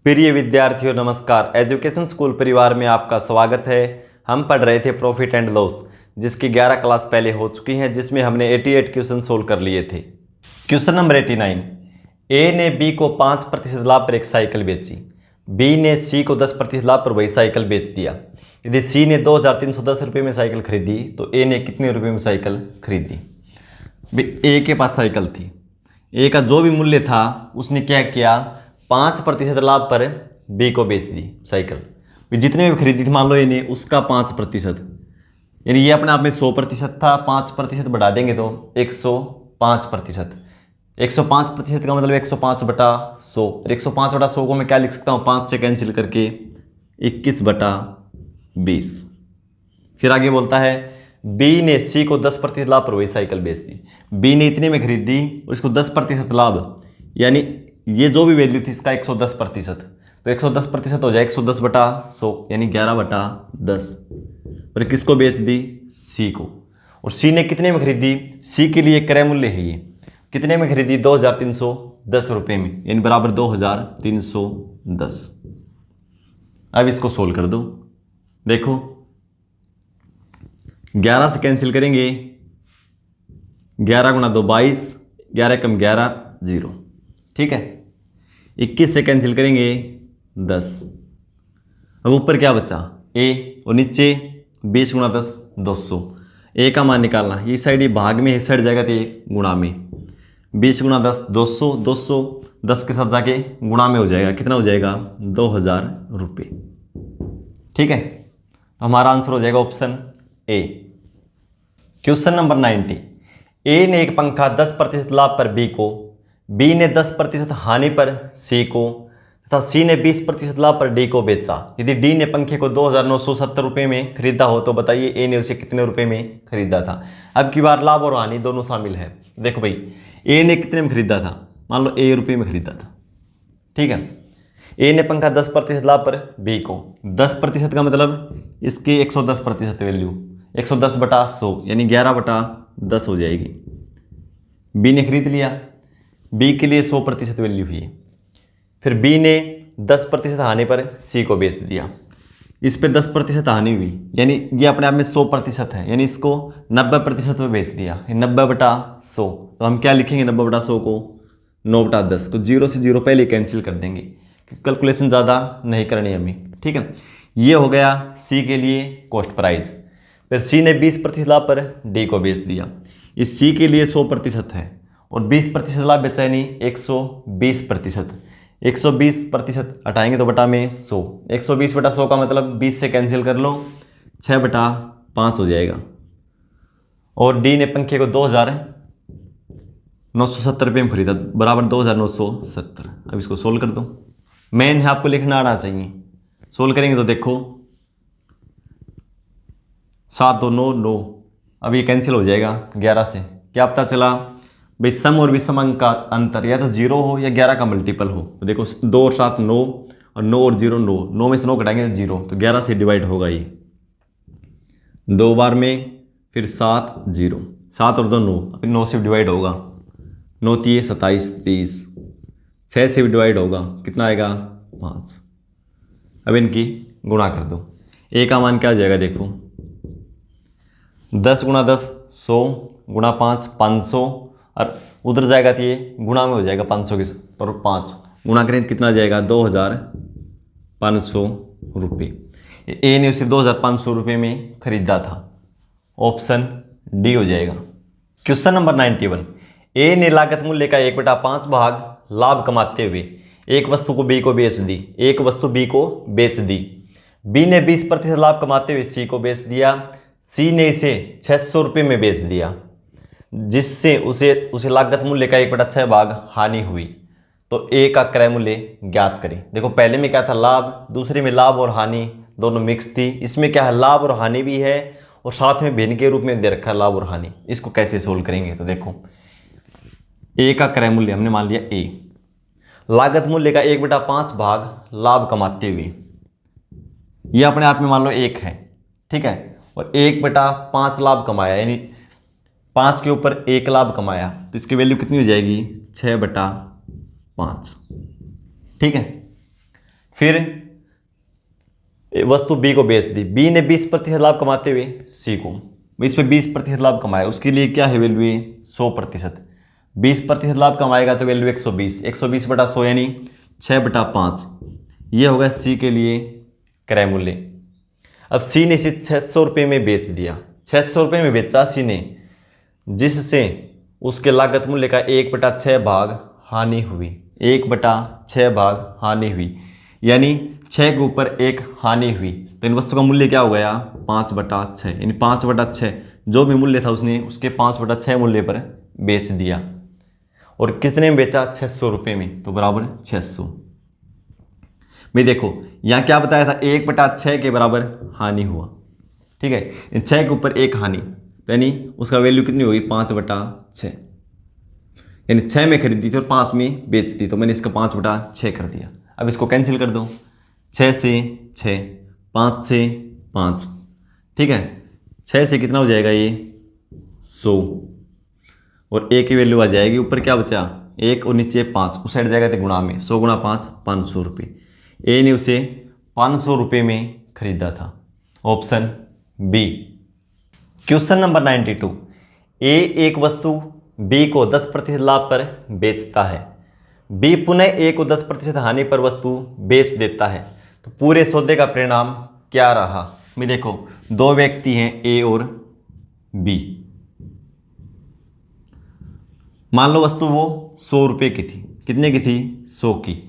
प्रिय विद्यार्थियों नमस्कार। एजुकेशन स्कूल परिवार में आपका स्वागत है। हम पढ़ रहे थे प्रॉफिट एंड लॉस, जिसकी 11 क्लास पहले हो चुकी हैं, जिसमें हमने 88 क्वेश्चन सोल्व कर लिए थे। क्वेश्चन नंबर 89, ए ने बी को 5% लाभ पर एक साइकिल बेची, बी ने सी को 10% लाभ पर वही साइकिल बेच दिया। यदि सी ने 2310 रुपये में साइकिल खरीदी तो ए ने कितने रुपये में साइकिल खरीदी। ए के पास साइकिल थी, ए का जो भी मूल्य था उसने क्या किया, 5% लाभ पर बी को बेच दी साइकिल। जितने भी खरीदी थी मान लो ए ने, उसका 5%, यानी ये अपने आप में 100% था। 5% बढ़ा देंगे तो 105%। 105% का मतलब 105/100। और 105/100 को मैं क्या लिख सकता हूँ, 5 से कैंसिल करके 21/20। फिर आगे बोलता है बी ने सी को 10% लाभ पर वही साइकिल बेच दी। बी ने इतने में खरीदी और इसको 10% लाभ, यानी ये जो भी वैल्यू थी इसका 110%, तो 110% हो जाए 110/100, यानी 11/10। और किसको बेच दी, सी को। और सी ने कितने में खरीदी, सी के लिए क्रय मूल्य है ये, कितने में खरीदी, 2310 रुपये में, यानी बराबर 2310। अब इसको सोल्व कर दो। देखो 11 से कैंसिल करेंगे, 11 × 2 22, 11 कम 11 0, ठीक है। 21 से कैंसिल करेंगे 10। अब ऊपर क्या बचा, ए, और नीचे 20 × 10 200। ए का मान निकालना, ये साइड ये भाग में, इस साइड जाएगा तो ये गुणा में। 20 × 10 200, 200 10 के साथ जाके गुणा में हो जाएगा, कितना हो जाएगा, 2000 रुपये, ठीक है। तो हमारा आंसर हो जाएगा ऑप्शन ए। क्वेश्चन नंबर 90, ए ने एक पंखा 10% लाभ पर बी को, बी ने 10% हानि पर सी को, तथा सी ने 20% लाभ पर डी को बेचा। यदि डी ने पंखे को 2970 रुपये में खरीदा हो तो बताइए ए ने उसे कितने रुपए में खरीदा था। अब की बार लाभ और हानि दोनों शामिल है। देखो भाई, ए ने कितने में खरीदा था, मान लो ए रुपये में खरीदा था, ठीक है। ए ने पंखा 10% लाभ पर बी को, 10% का मतलब इसकी 110% वैल्यू, 110/100, यानी 11/10 हो जाएगी। बी ने खरीद लिया, बी के लिए 100% वैल्यू हुई। फिर बी ने 10% हानि पर सी को बेच दिया, इस पे 10% हानि हुई, यानी ये अपने आप में 100% है, यानी इसको 90% में बेच दिया, 90/100। तो हम क्या लिखेंगे 90/100 को, 9/10। तो 0 से 0 पहले कैंसिल कर देंगे, क्योंकि कैलकुलेशन ज़्यादा नहीं करनी हमें, ठीक है। ये हो गया सी के लिए कॉस्ट प्राइस। फिर सी ने 20% लाभ पर डी को बेच दिया। इस सी के लिए 100% है और 20% लाभ बेचा, यानी 120%। 120% हटाएंगे तो बटा में 100, 120/100 का मतलब 20 से कैंसिल कर लो, 6/5 हो जाएगा। और डी ने पंखे को 2970 रुपये में खरीदा, बराबर 2970। अब इसको सोल्व कर दो। मेन है आपको लिखना आना चाहिए। सोल्व करेंगे तो देखो 7 2 9 9, अब ये कैंसिल हो जाएगा 11 से। क्या पता चला भाई, सम और विषम अंक का अंतर या तो 0 हो या 11 का मल्टीपल हो। तो देखो 2 और 7 9, और 9 और 0 9, 9 में से 9 घटाएंगे तो 0, तो 11 से डिवाइड होगा ये 2 बार में। फिर 7 0, 7 और 2 9, फिर 9 से डिवाइड होगा, 9 3 27 30, 6 से भी डिवाइड होगा, कितना आएगा 5। अब इनकी गुणा कर दो। ए का मान क्या हो जाएगा, देखो 10 × 10 100 × 5 500, और उधर जाएगा तो ये गुणा में हो जाएगा 500 के पर 5 गुणा करें तो कितना जाएगा, 2500 रुपये। ए ने उसे 2500 रुपये में खरीदा था, ऑप्शन डी हो जाएगा। क्वेश्चन नंबर 91, ए ने लागत मूल्य का 1/5 भाग लाभ कमाते हुए एक वस्तु को बी को बेच दी, एक वस्तु बी को बेच दी। बी ने 20% लाभ कमाते हुए सी को बेच दिया। सी ने इसे 600 रुपये में बेच दिया, जिससे उसे लागत मूल्य का 1/6 भाग हानि हुई। तो ए का क्रय मूल्य ज्ञात करें। देखो पहले में क्या था, लाभ, दूसरे में लाभ और हानि दोनों मिक्स थी। इसमें क्या है, लाभ और हानि भी है और साथ में भिन्न के रूप में दे रखा है लाभ और हानि। इसको कैसे सोल्व करेंगे, तो देखो ए का क्रय मूल्य हमने मान लिया ए, लागत मूल्य का 1/5 भाग लाभ कमाते हुए, ये अपने आप में मान लो 1 है, ठीक है। और 1/5 लाभ कमाया, यानी 5 के ऊपर 1 लाभ कमाया, तो इसकी वैल्यू कितनी हो जाएगी, 6/5, ठीक है। फिर वस्तु बी को बेच दी, बी ने 20% लाभ कमाते हुए सी को, इस पे 20% लाभ कमाया, उसके लिए क्या है वैल्यू है 100%। 20% लाभ कमाएगा तो वैल्यू 120, 120 बटा 100 यानी 6/5, ये होगा सी के लिए क्रय मूल्य। अब सी ने इसे 600 रुपये में बेच दिया, 600 रुपये में बेचा सी ने, जिससे उसके लागत मूल्य का 1/6 भाग हानि हुई, 1/6 भाग हानि हुई, यानी 6 के ऊपर 1 हानि हुई। तो इन वस्तु का मूल्य क्या हो गया 5/6, यानी 5/6 जो भी मूल्य था उसने उसके 5/6 मूल्य पर बेच दिया। और कितने में बेचा 600 रुपये में, तो बराबर 600। भाई देखो यहाँ क्या बताया था 1/6 के बराबर हानि हुआ, ठीक है, 6 के ऊपर 1 हानि, तो यानी उसका वैल्यू कितनी होगी 5/6, यानी 6 में खरीदी थी और 5 में बेच दी, तो मैंने इसका 5/6 कर दिया। अब इसको कैंसिल कर दो, 6 से 6, 5 से 5, ठीक है, 6 से कितना हो जाएगा ये 100, और ए की वैल्यू आ जाएगी, ऊपर क्या बचा 1 और नीचे 5, उस साइड जाएगा तो गुणा में, 100 × 5 500 रुपये। ए ने उसे 500 रुपये में खरीदा था, ऑप्शन बी। क्वेश्चन नंबर 92, ए एक वस्तु बी को 10% लाभ पर बेचता है, बी पुनः ए को 10% हानि पर वस्तु बेच देता है, तो पूरे सौदे का परिणाम क्या रहा। मैं देखो दो व्यक्ति हैं ए और बी, मान लो वस्तु वो 100 रुपये की थी, कितने की थी 100 की।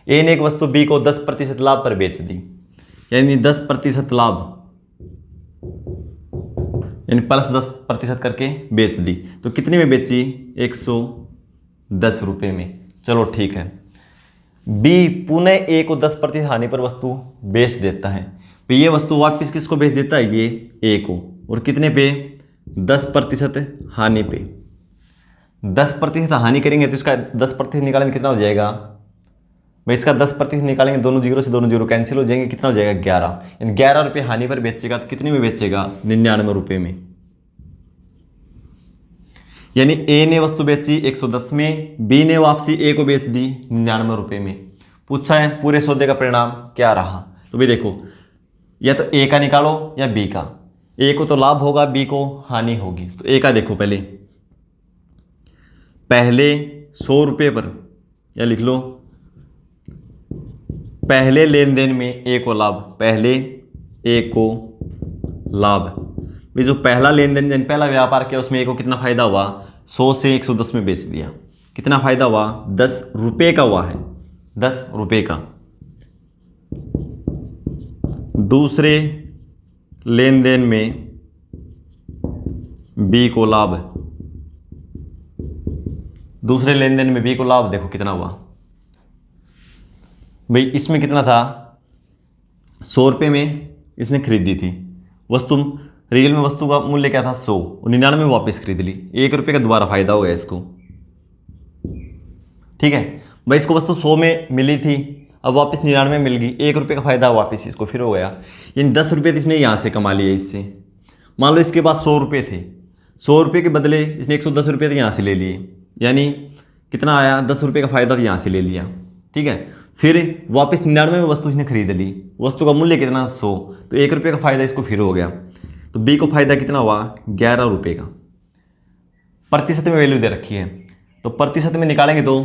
ए ने एक वस्तु बी को 10% लाभ पर बेच दी, यानी 10% लाभ, यानी +10% करके बेच दी, तो कितने में बेची 110 रुपये में। चलो ठीक है, बी पुनः ए को 10% हानि पर वस्तु बेच देता है, तो ये वस्तु वापस किसको बेच देता है ये ए को, और कितने पे 10% हानि पे। 10% हानि करेंगे तो इसका 10% निकालेंगे कितना हो जाएगा भाई, इसका 10% निकालेंगे, दोनों जीरो से दोनों जीरो कैंसिल हो जाएंगे, कितना हो जाएगा 11, यानी 11 रुपये हानि पर बेचेगा, तो कितने में बेचेगा 99 रुपये में। यानी ए ने वस्तु बेची 110 में, बी ने वापसी ए को बेच दी 99 रुपये में। पूछा है पूरे सौदे का परिणाम क्या रहा, तो भाई देखो या तो ए का निकालो या बी का, ए को तो लाभ होगा बी को हानि होगी। तो ए का देखो, पहले 100 रुपये पर, या लिख लो पहले लेन देन में ए को लाभ, पहले ए को लाभ, भाई जो पहला लेन देन पहला व्यापार किया उसमें ए को कितना फायदा हुआ 100 से 110 में बेच दिया, कितना फायदा हुआ 10 रुपये का हुआ है, 10 रुपये का। दूसरे लेन देन में बी को लाभ, दूसरे लेन देन में बी को लाभ देखो कितना हुआ भाई, इसमें कितना था 100 रुपये में इसने खरीदी थी वस्तु, रियल में वस्तु का मूल्य क्या था 100, और 99 में वापस खरीद ली, 1 रुपये का दोबारा फायदा हो गया इसको, ठीक है भाई। इसको वस्तु 100 में मिली थी, अब वापस 99 में मिल गई, 1 रुपये का फायदा वापस इसको फिर हो गया, यानी 10 रुपये तो इसने यहाँ से कमा लिया इससे। मान लो इसके पास 100 रुपये थे, 100 रुपये के बदले इसने 110 रुपये तो यहाँ से ले लिए, यानी कितना आया 10 रुपये का फायदा तो यहाँ से ले लिया, ठीक है। फिर वापस 99 में वस्तु इसने खरीद ली, वस्तु का मूल्य कितना 100, तो 1 रुपये का फायदा इसको फिर हो गया, तो बी को फायदा कितना हुआ 11 रुपये का। प्रतिशत में वैल्यू दे रखी है, तो प्रतिशत में निकालेंगे तो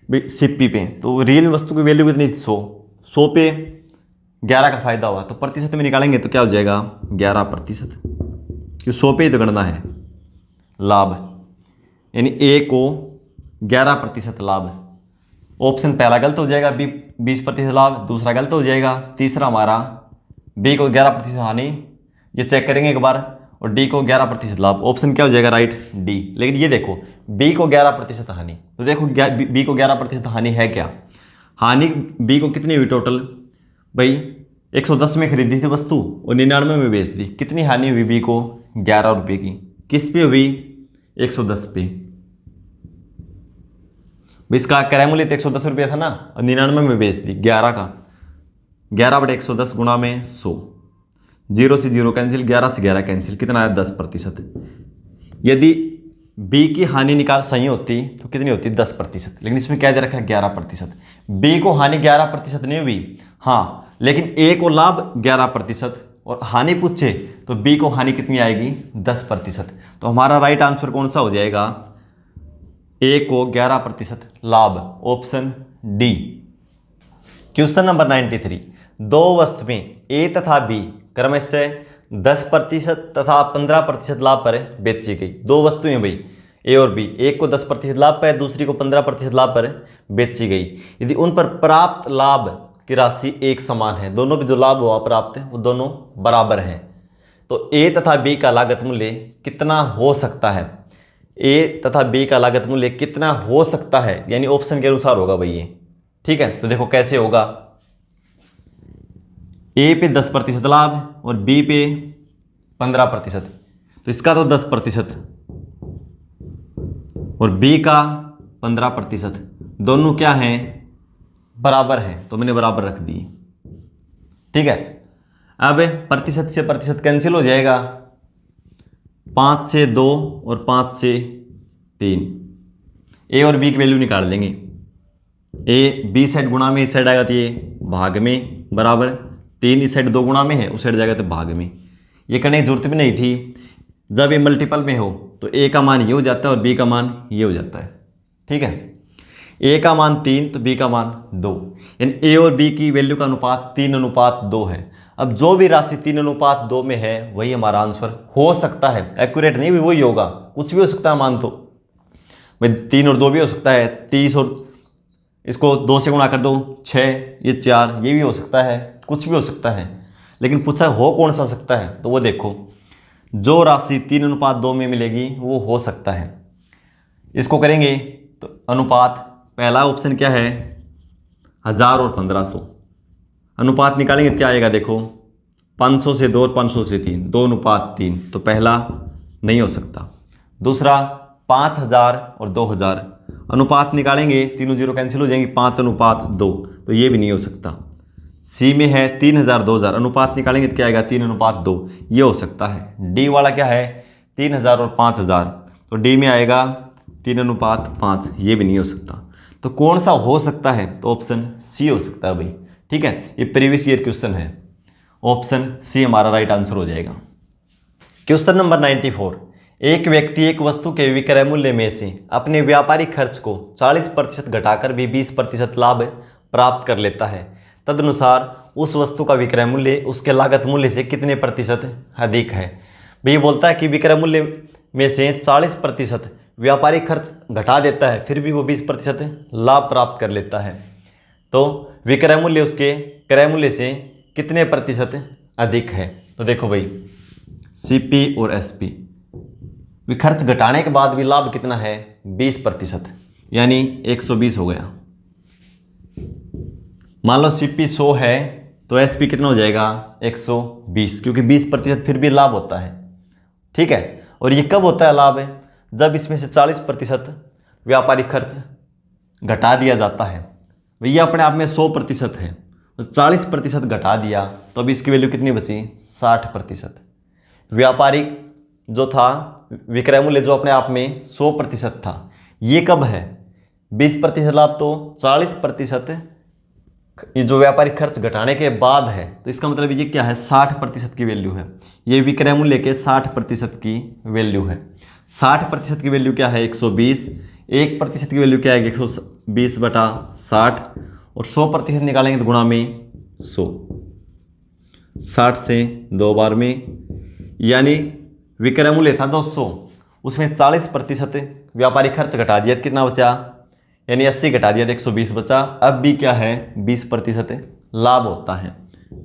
सिप्पी पे, तो रियल वस्तु की वैल्यू कितनी 100 पे 11 का फायदा हुआ, तो प्रतिशत में निकालेंगे तो क्या हो जाएगा 11%, क्योंकि 100 पे ही तो गणना है लाभ, यानी ए को 11% लाभ। ऑप्शन पहला गलत हो जाएगा, बी 20% लाभ, दूसरा गलत हो जाएगा, तीसरा हमारा बी को 11% हानि, ये चेक करेंगे एक बार, और डी को 11% लाभ। ऑप्शन क्या हो जाएगा राइट डी। लेकिन ये देखो बी को 11% हानि, तो देखो बी को 11% हानि है क्या, हानि बी को कितनी हुई टोटल भाई 110 में खरीदी थी वस्तु और 99 में बेच दी, कितनी हानि हुई बी को 11 रुपये की, किस पे हुई 110 पे। इसका क्रय मूल्य 110 रुपये था ना, और 99 में बेच दी 11 का, 11/110 गुणा में 100, 0 से 0 कैंसिल, 11 से 11 कैंसिल, कितना आया 10%। यदि बी की हानि निकाल सही होती तो कितनी होती 10%, लेकिन इसमें क्या दे रखा है 11%। बी को हानि 11% नहीं हुई, हाँ, लेकिन ए को लाभ 11% और हानि पूछे तो बी को हानि कितनी आएगी 10%। तो हमारा राइट आंसर कौन सा हो जाएगा, ए को 11% लाभ, ऑप्शन डी। क्वेश्चन नंबर 93, दो वस्तुएं ए तथा बी क्रमशः 10% तथा 15% लाभ पर बेची गई। दो वस्तुएं भाई ए और बी, एक को 10% लाभ पर, दूसरी को 15% लाभ पर बेची गई। यदि उन पर प्राप्त लाभ की राशि एक समान है, दोनों भी जो लाभ हुआ प्राप्त है वो दोनों बराबर हैं, तो ए तथा बी का लागत मूल्य कितना हो सकता है। ए तथा बी का लागत मूल्य कितना हो सकता है, यानी ऑप्शन के अनुसार होगा भाई ये। ठीक है, तो देखो कैसे होगा, ए पे 10% लाभ और बी पे 15%, तो इसका तो 10% और बी का 15%, दोनों क्या हैं बराबर हैं, तो मैंने बराबर रख दिए। ठीक है, अब प्रतिशत से प्रतिशत कैंसिल हो जाएगा, 5 से 2 और 5 से 3, ए और बी की वैल्यू निकाल लेंगे। ए बी साइड गुणा में इस साइड आएगा तो ये भाग में बराबर, 3 इस साइड 2 गुणा में है उस साइड जाएगा तो भाग में। ये करने की जरूरत भी नहीं थी, जब ये मल्टीपल में हो तो ए का मान ये हो जाता है और बी का मान ये हो जाता है। ठीक है, ए का मान 3 तो बी का मान 2, यानी ए और बी की वैल्यू का अनुपात 3:2 है। अब जो भी राशि 3:2 में है वही हमारा आंसर हो सकता है, एक्यूरेट नहीं भी वही होगा, कुछ भी हो सकता है मान, तो भाई 3 और 2 भी हो सकता है, 30 और इसको 2 से गुणा कर दो 6, ये 4, ये भी हो सकता है, कुछ भी हो सकता है, लेकिन पूछा हो कौन सा सकता है, तो वो देखो जो राशि 3:2 में मिलेगी वो हो सकता है। इसको करेंगे तो अनुपात, पहला ऑप्शन क्या है 1000 और 1500, अनुपात निकालेंगे तो क्या आएगा, देखो 500 से 2 और 500 से 3, 2:3, तो पहला नहीं हो सकता। दूसरा 5000 और 2000, अनुपात निकालेंगे, तीनों जीरो कैंसिल हो जाएंगे, 5:2, तो ये भी नहीं हो सकता। सी में है 3000 2000, अनुपात निकालेंगे तो क्या आएगा 3:2, ये हो सकता है। डी वाला क्या है 3000 और 5000, तो डी में आएगा 3:5, ये भी नहीं हो सकता। तो कौन सा हो सकता है, तो ऑप्शन सी हो सकता है भाई। ठीक है, ये प्रीवियस ईयर क्वेश्चन है, ऑप्शन सी हमारा राइट आंसर हो जाएगा। क्वेश्चन नंबर 94, एक व्यक्ति एक वस्तु के विक्रय मूल्य में से अपने व्यापारिक खर्च को 40% घटाकर भी 20% लाभ प्राप्त कर लेता है, तदनुसार उस वस्तु का विक्रय मूल्य उसके लागत मूल्य से कितने प्रतिशत अधिक है। भाई बोलता है कि विक्रय मूल्य में से 40% व्यापारिक खर्च घटा देता है, फिर भी वो 20% लाभ प्राप्त कर लेता है, तो विक्रय मूल्य उसके क्रय मूल्य से कितने प्रतिशत अधिक है। तो देखो भाई सीपी और एसपी, खर्च घटाने के बाद भी लाभ कितना है 20%, यानी 120 हो गया। मान लो सीपी 100 है तो एसपी कितना हो जाएगा 120, क्योंकि 20% फिर भी लाभ होता है। ठीक है, और ये कब होता है लाभ है, जब इसमें से 40% व्यापारिक खर्च घटा दिया जाता है। भैया अपने आप में 100% है, 40% घटा दिया तो अभी इसकी वैल्यू कितनी बची 60%। व्यापारिक जो था विक्रय मूल्य जो अपने आप में 100% था, ये कब है 20% लाभ, तो 40% ये जो व्यापारिक खर्च घटाने के बाद है, तो इसका मतलब ये क्या है 60% की वैल्यू है। ये विक्रय मूल्य के 60% की वैल्यू है। 60% की वैल्यू क्या है 120, 1% की वैल्यू क्या है 120/60, और 100% निकालेंगे तो गुणा में 100, 60 से 2 बार में, यानी विक्रय मूल्य था 200, उसमें 40% व्यापारिक खर्च घटा दिया तो कितना बचा, यानी 80 घटा दिया तो 120 बचा। अब भी क्या है 20% लाभ होता है,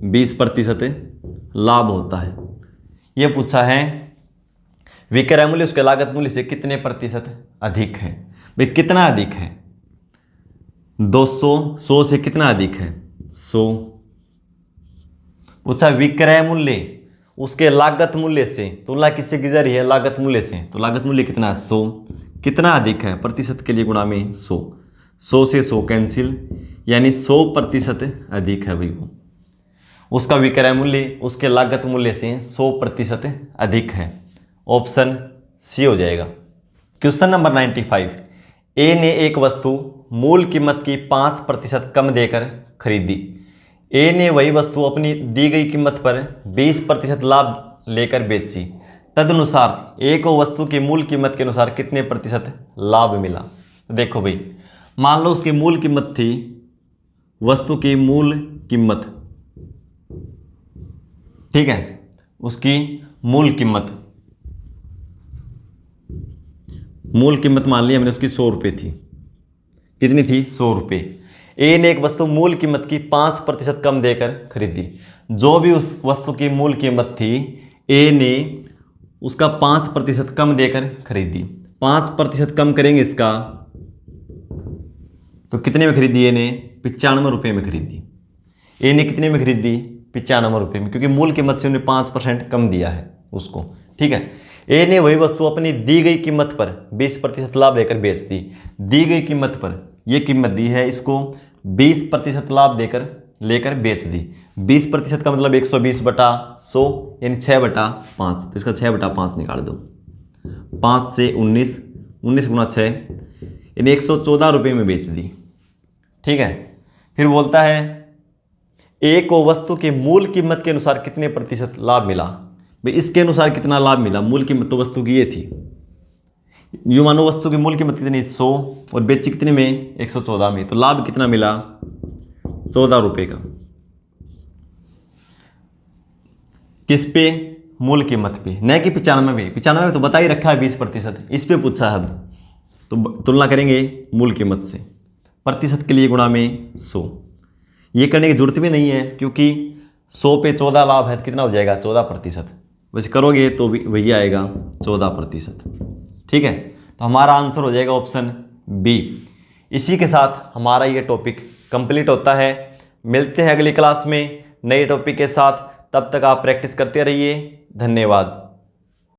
20% लाभ होता है। ये पूछा है विक्रय मूल्य उसके लागत मूल्य से कितने प्रतिशत अधिक है। भाई कितना अधिक है 200, 100 से कितना अधिक है 100। पूछा विक्रय मूल्य उसके लागत मूल्य से, तुलना किससे की जा रही है लागत मूल्य से, तो लागत मूल्य कितना है 100, कितना अधिक है प्रतिशत के लिए गुणा में 100, 100 से 100 कैंसिल, यानी 100% अधिक है भाई वो, उसका विक्रय मूल्य उसके लागत मूल्य से 100% अधिक है। ऑप्शन सी हो जाएगा। क्वेश्चन नंबर 95, ए ने एक वस्तु मूल कीमत की 5% कम देकर खरीदी। ए ने वही वस्तु अपनी दी गई कीमत पर 20% लाभ लेकर बेची। तदनुसार ए को वस्तु की मूल कीमत के अनुसार कितने प्रतिशत लाभ मिला। तो देखो भाई, मान लो उसकी मूल कीमत थी, वस्तु की मूल कीमत, ठीक है, उसकी मूल कीमत मान ली हमने उसकी 100 रुपये थी। कितनी थी? 100 रुपये। ए ने एक वस्तु मूल कीमत की 5% कम देकर खरीदी। जो भी उस वस्तु की मूल कीमत थी, ए ने उसका 5% कम देकर खरीदी। 5% कम करेंगे इसका, तो कितने में खरीदी? ए ने 95 रुपये में खरीदी। ए ने कितने में खरीदी? 95 रुपये में, क्योंकि मूल कीमत से उन्हें 5% कम दिया है उसको, ठीक है। ए ने वही वस्तु अपनी दी गई कीमत पर 20% लाभ लेकर बेच दी। दी गई कीमत पर, ये कीमत दी है, इसको 20% लाभ देकर लेकर बेच दी। 20% का मतलब 120/100 यानी 6/5। तो इसका 6/5 निकाल दो। 5 से 19, 19 गुना 6 यानी 114 रुपये में बेच दी, ठीक है। फिर बोलता है ए को वस्तु की मूल कीमत के अनुसार कितने प्रतिशत लाभ मिला। भाई इसके अनुसार कितना लाभ मिला? मूल कीमत तो वस्तु की ये थी, यूं मानो वस्तु की मूल कीमत कितनी? 100 और बेची कितने में? 114 में। तो लाभ कितना मिला? 14 रुपये का। किस पे? मूल कीमत पे, न कि 95 में। 95 में तो बता ही रखा है 20%, इस पे पूछा है। अब तो तुलना करेंगे मूल कीमत से, प्रतिशत के लिए गुणा में 100। ये करने की जरूरत भी नहीं है, क्योंकि 100 पे 14 लाभ है, कितना हो जाएगा? 14%। वैसे करोगे तो भी वही आएगा 14%, ठीक है। तो हमारा आंसर हो जाएगा ऑप्शन बी। इसी के साथ हमारा ये टॉपिक कंप्लीट होता है। मिलते हैं अगली क्लास में नए टॉपिक के साथ। तब तक आप प्रैक्टिस करते रहिए। धन्यवाद।